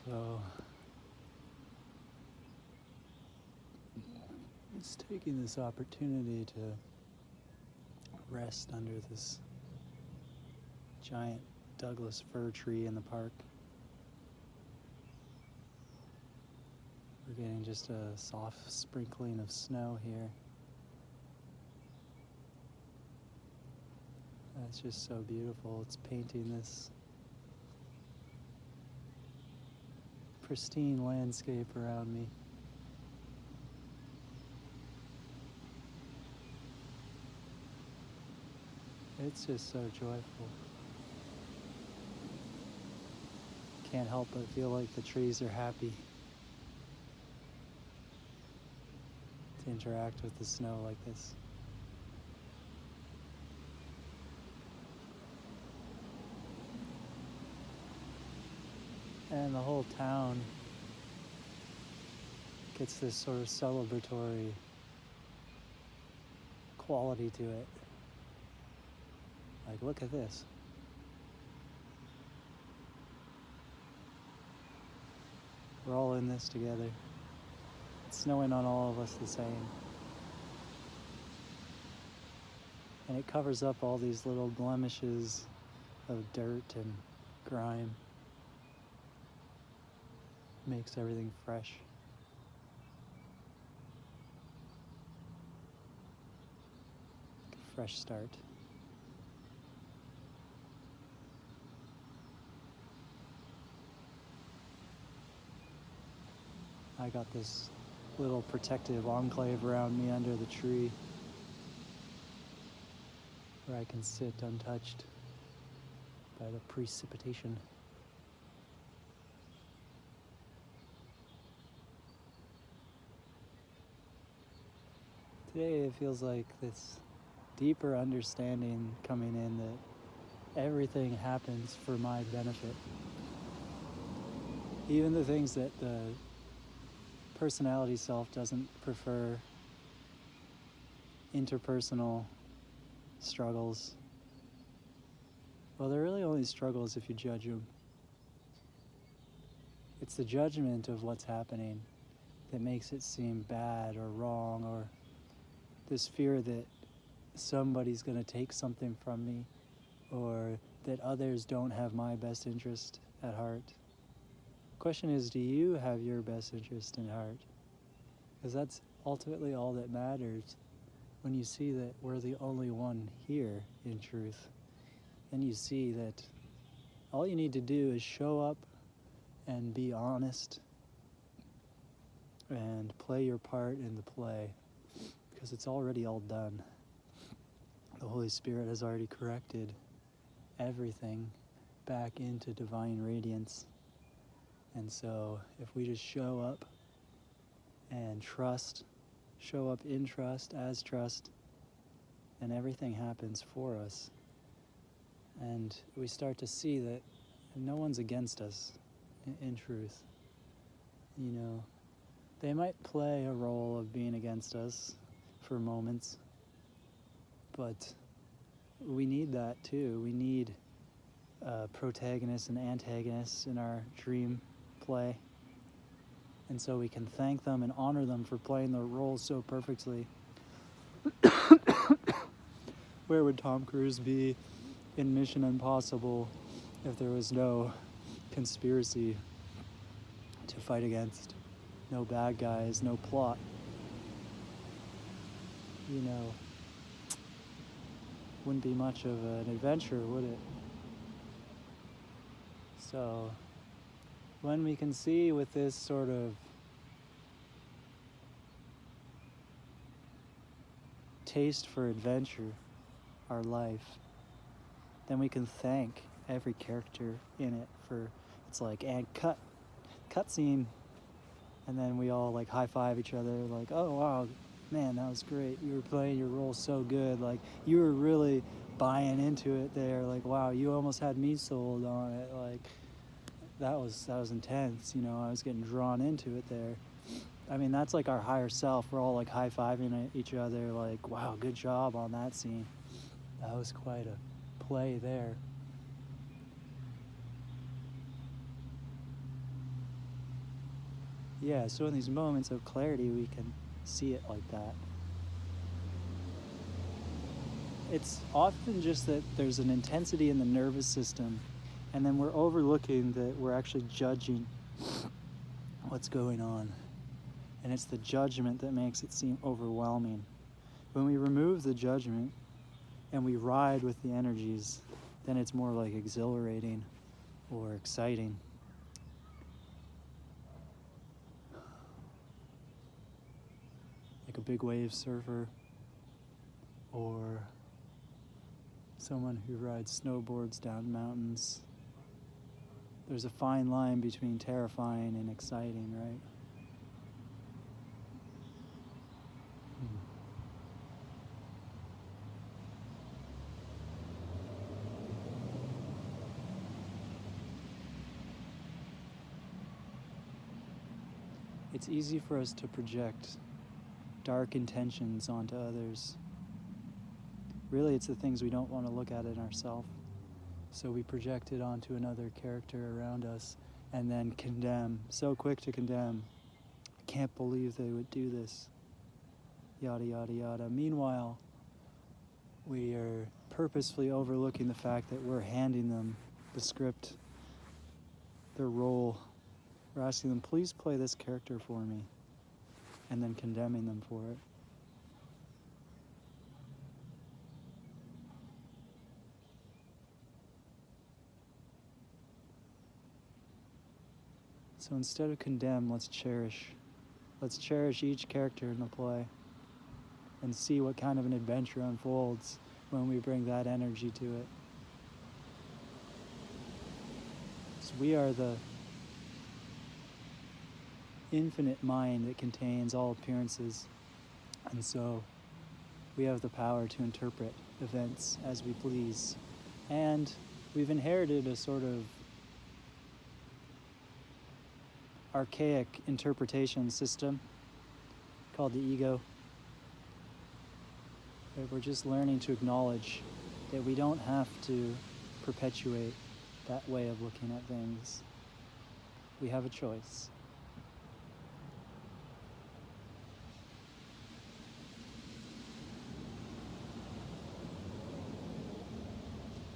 So, it's taking this opportunity to rest under this giant Douglas fir tree in the park. We're getting just a soft sprinkling of snow here. It's just so beautiful. It's painting this pristine landscape around me. It's just so joyful. Can't help but feel like the trees are happy to interact with the snow like this. And the whole town gets this sort of celebratory quality to it. Like, look at this. We're all in this together. It's snowing on all of us the same. And it covers up all these little blemishes of dirt and grime. Makes everything fresh. Like a fresh start. I got this little protective enclave around me under the tree where I can sit untouched by the precipitation. Today it feels like this deeper understanding coming in that everything happens for my benefit. Even the things that the personality self doesn't prefer, interpersonal struggles, well, they're really only struggles if you judge them. It's the judgment of what's happening that makes it seem bad or wrong, or this fear that somebody's going to take something from me, or that others don't have my best interest at heart. The question is, do you have your best interest in heart? Because that's ultimately all that matters. When you see that we're the only one here in truth, then you see that all you need to do is show up and be honest and play your part in the play, because it's already all done. The Holy Spirit has already corrected everything back into divine radiance. And so if we just show up and trust, show up in trust, as trust, then everything happens for us. And we start to see that no one's against us in truth. You know, they might play a role of being against us for moments, but we need that too. We need protagonists and antagonists in our dream play. And so we can thank them and honor them for playing their roles so perfectly. Where would Tom Cruise be in Mission Impossible if there was no conspiracy to fight against? No bad guys, no plot. You know, wouldn't be much of an adventure, would it? So, when we can see with this sort of taste for adventure, our life, then we can thank every character in it for, it's like, and cut scene, and then we all like high five each other, like, oh wow, man, that was great, you were playing your role so good, like you were really buying into it there, like wow, you almost had me sold on it, like that was intense, you know, I was getting drawn into it there. I mean, that's like our higher self. We're all like high-fiving each other, like, wow, good job on that scene. That was quite a play there. Yeah, so in these moments of clarity, we can see it like that. It's often just that there's an intensity in the nervous system, and then we're overlooking that we're actually judging what's going on. And it's the judgment that makes it seem overwhelming. When we remove the judgment and we ride with the energies, then it's more like exhilarating or exciting. Like a big wave surfer or someone who rides snowboards down mountains. There's a fine line between terrifying and exciting, right? It's easy for us to project dark intentions onto others. Really, it's the things we don't want to look at in ourselves. So we project it onto another character around us and then condemn, so quick to condemn. I can't believe they would do this. Yada, yada, yada. Meanwhile, we are purposefully overlooking the fact that we're handing them the script, their role. We're asking them, please play this character for me, and then condemning them for it. So instead of condemn, let's cherish. Let's cherish each character in the play and see what kind of an adventure unfolds when we bring that energy to it. So we are the infinite mind that contains all appearances, and so we have the power to interpret events as we please. And we've inherited a sort of archaic interpretation system called the ego. We're just learning to acknowledge that we don't have to perpetuate that way of looking at things. We have a choice.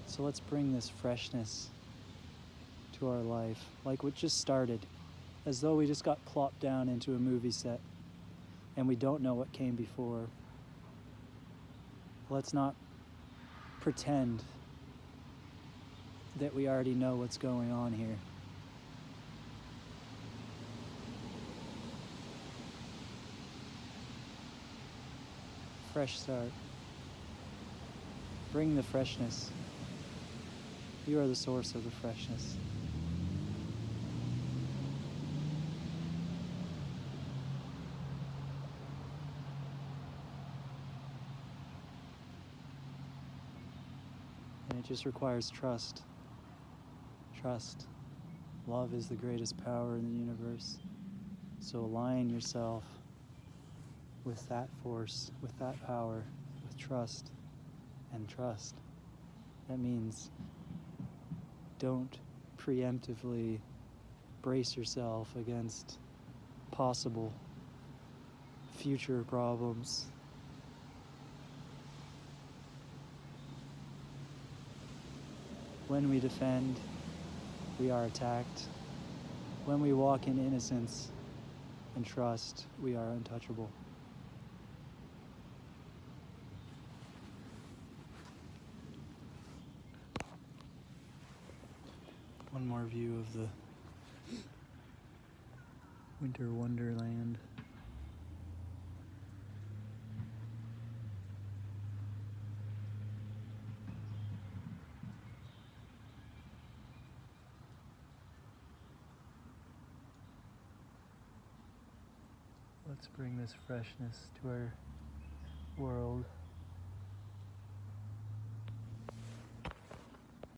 So let's bring this freshness to our life, like what just started, as though we just got plopped down into a movie set and we don't know what came before. Let's not pretend that we already know what's going on here. Fresh start. Bring the freshness. You are the source of the freshness. And it just requires trust. Trust. Love is the greatest power in the universe. So align yourself with that force, with that power, with trust and trust. That means don't preemptively brace yourself against possible future problems. When we defend, we are attacked. When we walk in innocence and trust, we are untouchable. One more view of the winter wonderland. Let's bring this freshness to our world.